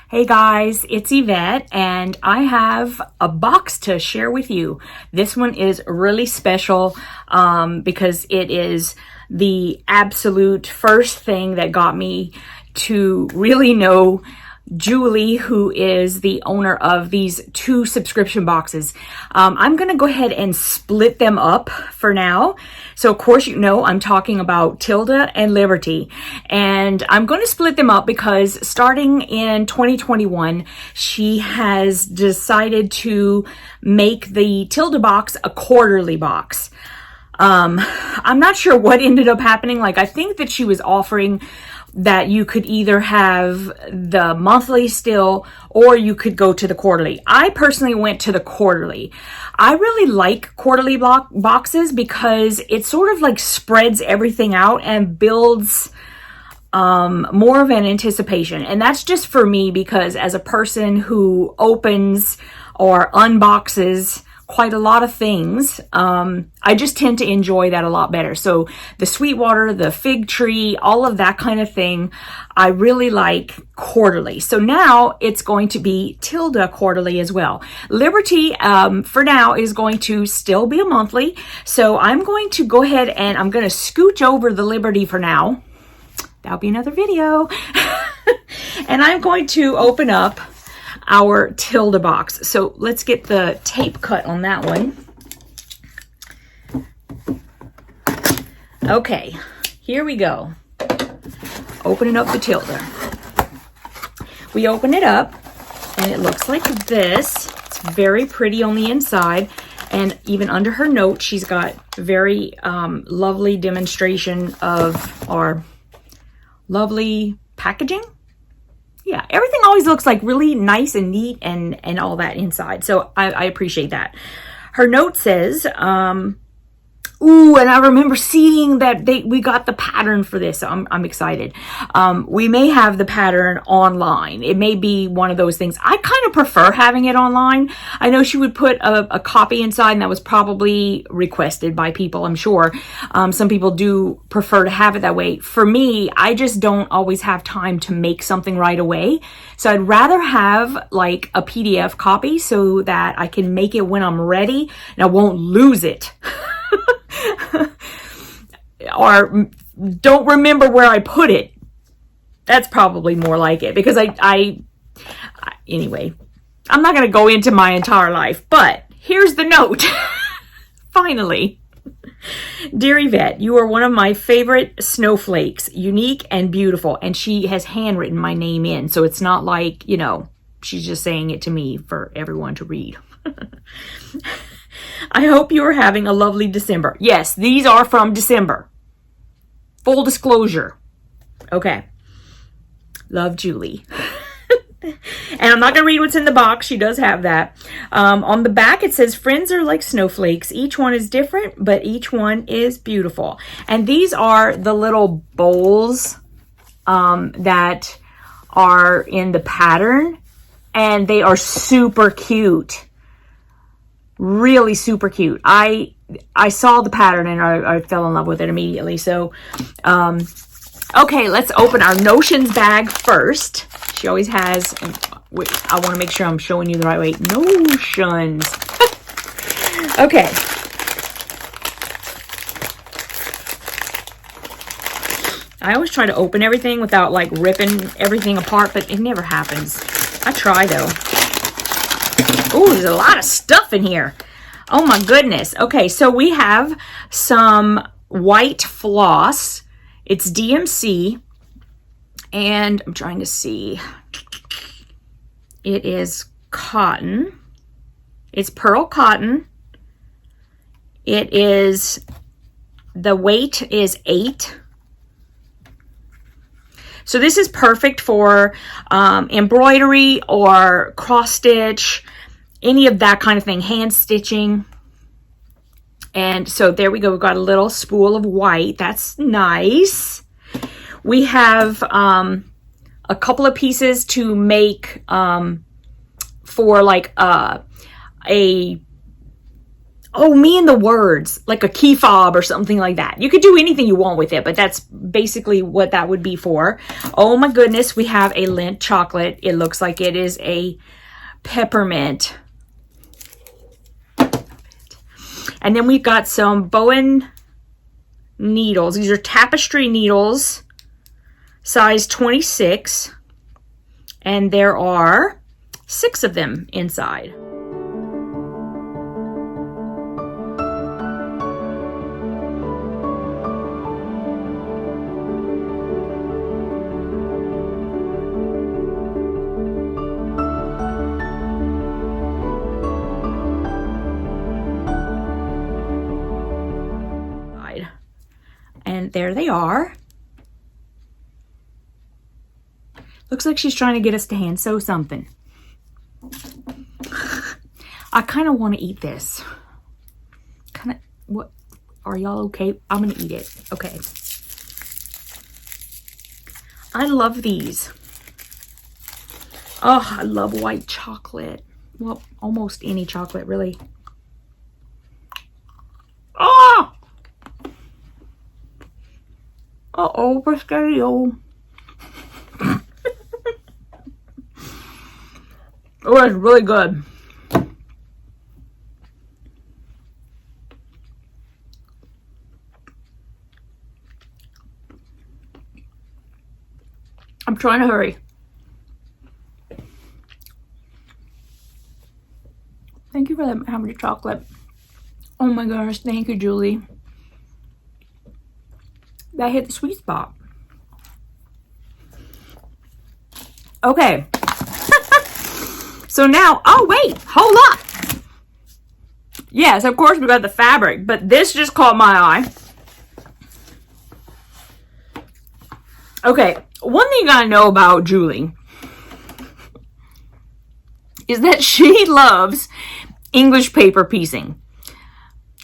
Hey guys, it's Yvette and I have a box to share with you. This one is really special because it is the absolute first thing that got me to really know Julie, who is the owner of these two subscription boxes. I'm going to go ahead and split them up for now. So of course, you know, I'm talking about Tilda and Liberty, and I'm going to split them up because starting in 2021, she has decided to make the Tilda box a quarterly box. I'm not sure what ended up happening. Like, I think that she was offering that you could either have the monthly still, or you could go to the quarterly. I personally went to the quarterly. I really like quarterly boxes because it sort of like spreads everything out and builds more of an anticipation. And that's just for me because as a person who opens or unboxes quite a lot of things, I just tend to enjoy that a lot better. So the Sweetwater, the fig tree, all of that kind of thing, I really like quarterly. So now it's going to be Tilda quarterly as well. Liberty, for now, is going to still be a monthly. So I'm going to go ahead and I'm going to scooch over the Liberty for now. That'll be another video. And I'm going to open up our Tilda box. So let's get the tape cut on that one. Okay, here we go. Opening up the Tilda. We open it up and it looks like this. It's very pretty on the inside, and even under her note, she's got very lovely demonstration of our lovely packaging. Yeah, everything always looks like really nice and neat and all that inside. So I appreciate that. Her note says, ooh, and I remember seeing that we got the pattern for this. So I'm excited. We may have the pattern online. It may be one of those things. I kind of prefer having it online. I know she would put a copy inside, and that was probably requested by people, I'm sure. Some people do prefer to have it that way. For me, I just don't always have time to make something right away. So I'd rather have like a PDF copy so that I can make it when I'm ready and I won't lose it. Or don't remember where I put it. That's probably more like it, because anyway, I'm not going to go into my entire life, but here's the note. Finally. Dear Yvette, you are one of my favorite snowflakes, unique and beautiful. And she has handwritten my name in, so it's not like, you know, she's just saying it to me for everyone to read. I hope you are having a lovely December. Yes, these are from December. Full disclosure. Okay. Love, Julie. And I'm not going to read what's in the box. She does have that. On the back, it says, friends are like snowflakes. Each one is different, but each one is beautiful. And these are the little bowls that are in the pattern. And they are super cute. Really super cute. I saw the pattern and I fell in love with it immediately. So, okay, let's open our notions bag first. She always has, I want to make sure I'm showing you the right way. Notions. Okay. I always try to open everything without like ripping everything apart, but it never happens. I try though. Oh, there's a lot of stuff in here. Oh my goodness. Okay, so we have some white floss. It's DMC. And I'm trying to see. It is cotton. It's pearl cotton. It is, the weight is 8. So this is perfect for embroidery or cross stitch, any of that kind of thing, hand stitching. And so there we go. We've got a little spool of white. That's nice. We have a couple of pieces to make for like a Oh, me and the words, like a key fob or something like that. You could do anything you want with it, but that's basically what that would be for. Oh my goodness, we have a Lindt chocolate. It looks like it is a peppermint. And then we've got some Bowen needles. These are tapestry needles, size 26. And there are 6 of them inside. And there they are. Looks like she's trying to get us to hand sew something. I kind of want to eat this. What? Are y'all okay? I'm going to eat it. Okay. I love these. Oh, I love white chocolate. Well, almost any chocolate, really. Oh! Uh-oh, Briscario. Oh, it's really good. I'm trying to hurry. Thank you for that hammer chocolate. Oh my gosh, thank you, Julie. That hit the sweet spot. Okay. So now, oh wait, hold up. Yes, of course we got the fabric, but this just caught my eye. Okay, one thing I know about Julie is that she loves English paper piecing.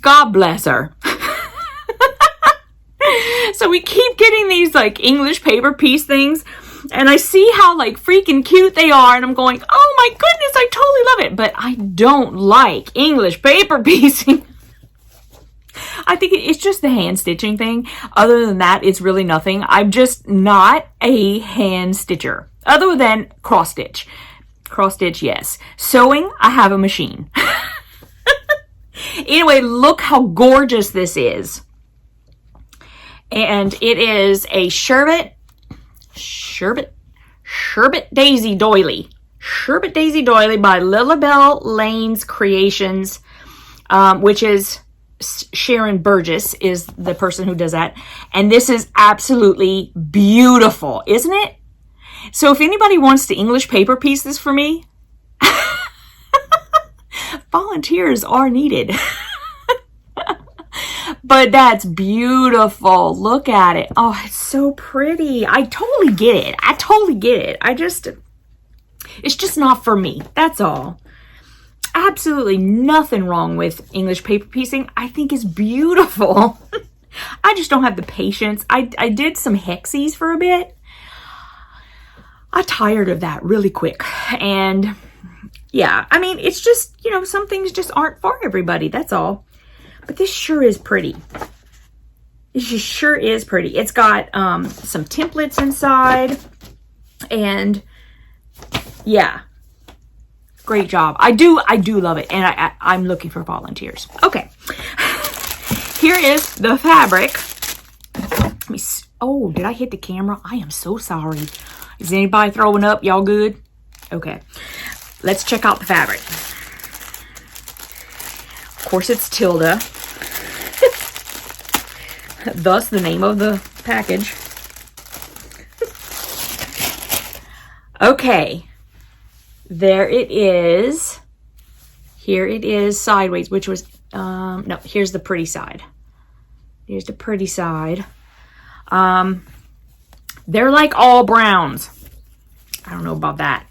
God bless her. So we keep getting these like English paper piece things, and I see how like freaking cute they are, and I'm going, oh my goodness, I totally love it, but I don't like English paper piecing. I think it's just the hand stitching thing. Other than that, it's really nothing. I'm just not a hand stitcher. Other than cross stitch. Cross stitch, yes. Sewing, I have a machine. Anyway, look how gorgeous this is. And it is a sherbet daisy doily. Sherbet daisy doily by Lilibel Lane's Creations, which is Sharon Burgess is the person who does that. And this is absolutely beautiful, isn't it? So if anybody wants to English paper piece this for me, volunteers are needed. But that's beautiful. Look at it. Oh, it's so pretty. I totally get it. I totally get it. It's just not for me. That's all. Absolutely nothing wrong with English paper piecing. I think it's beautiful. I just don't have the patience. I did some hexies for a bit. I tired of that really quick. And yeah, I mean, it's just, you know, some things just aren't for everybody. That's all. But this sure is pretty. This just sure is pretty. It's got some templates inside. And yeah, great job. I do love it. And I'm looking for volunteers. Okay. Here is the fabric. Let me see. Oh, did I hit the camera? I am so sorry. Is anybody throwing up? Y'all good? Okay. Let's check out the fabric. Of course, it's Tilda. Thus, the name of the package. Okay. There it is. Here it is sideways, which was, no, here's the pretty side. Here's the pretty side. They're like all browns. I don't know about that.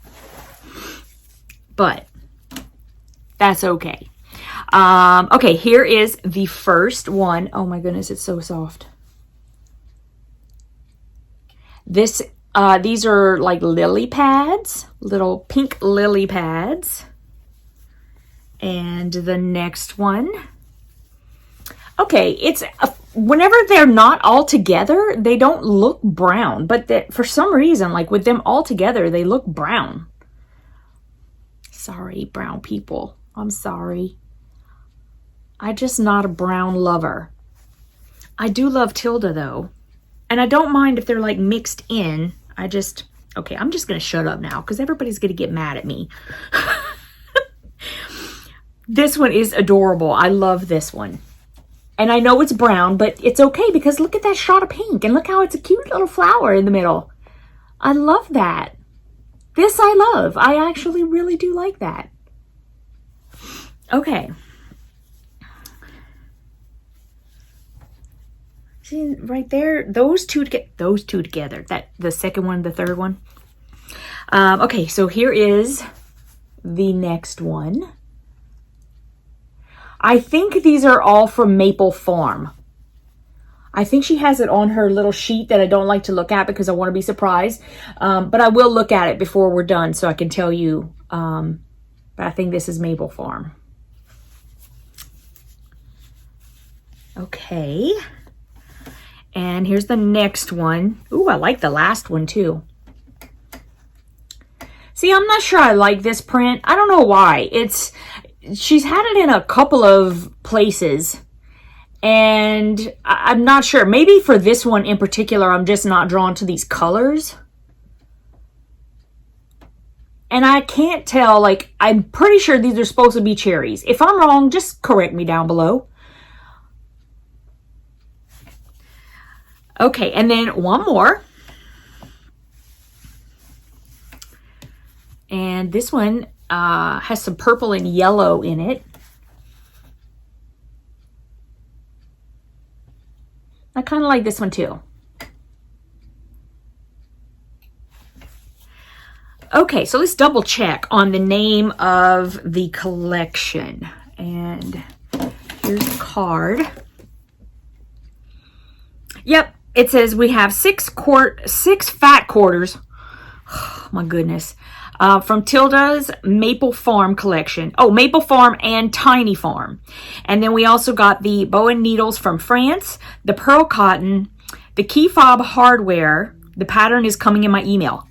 But that's okay. Okay, here is the first one. Oh my goodness, it's so soft. These are like lily pads, little pink lily pads. And the next one Okay, it's whenever they're not all together, they don't look brown, but for some reason, like with them all together, they look brown. Sorry, brown people. I'm sorry. I'm just not a brown lover. I do love Tilda though. And I don't mind if they're like mixed in. Okay, I'm just going to shut up now because everybody's going to get mad at me. This one is adorable. I love this one. And I know it's brown, but it's okay because look at that shot of pink. And look how it's a cute little flower in the middle. I love that. This I love. I actually really do like that. Okay. See right there, those two together. The second one, the third one. Okay, so here is the next one. I think these are all from Maple Farm. I think she has it on her little sheet that I don't like to look at because I want to be surprised. But I will look at it before we're done so I can tell you. But I think this is Maple Farm. Okay. And here's the next one. Ooh, I like the last one too. See, I'm not sure I like this print. I don't know why. She's had it in a couple of places. And I'm not sure. Maybe for this one in particular, I'm just not drawn to these colors. And I can't tell, like, I'm pretty sure these are supposed to be cherries. If I'm wrong, just correct me down below. Okay, and then one more. And this one has some purple and yellow in it. I kind of like this one too. Okay, so let's double check on the name of the collection. And here's a card. Yep, it says we have six fat quarters. Oh, my goodness. From Tilda's Maple Farm collection. Oh, Maple Farm and Tiny Farm. And then we also got the bow and needles from France, the pearl cotton, the key fob hardware. The pattern is coming in my email.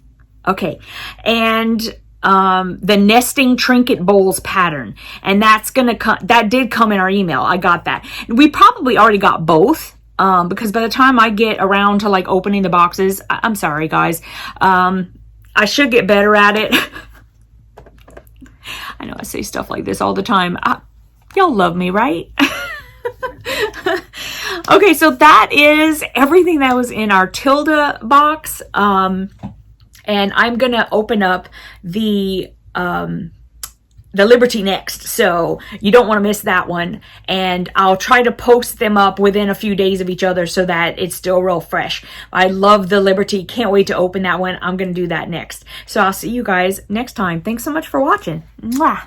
Okay. And the nesting trinket bowls pattern. And that did come in our email. I got that. We probably already got both. Because by the time I get around to like opening the boxes, I'm sorry guys. I should get better at it. I know I say stuff like this all the time. Y'all love me, right? Okay, so that is everything that was in our Tilda box. And I'm going to open up the Liberty next, so you don't want to miss that one. And I'll try to post them up within a few days of each other so that it's still real fresh. I love the Liberty. Can't wait to open that one. I'm going to do that next. So I'll see you guys next time. Thanks so much for watching. Mwah.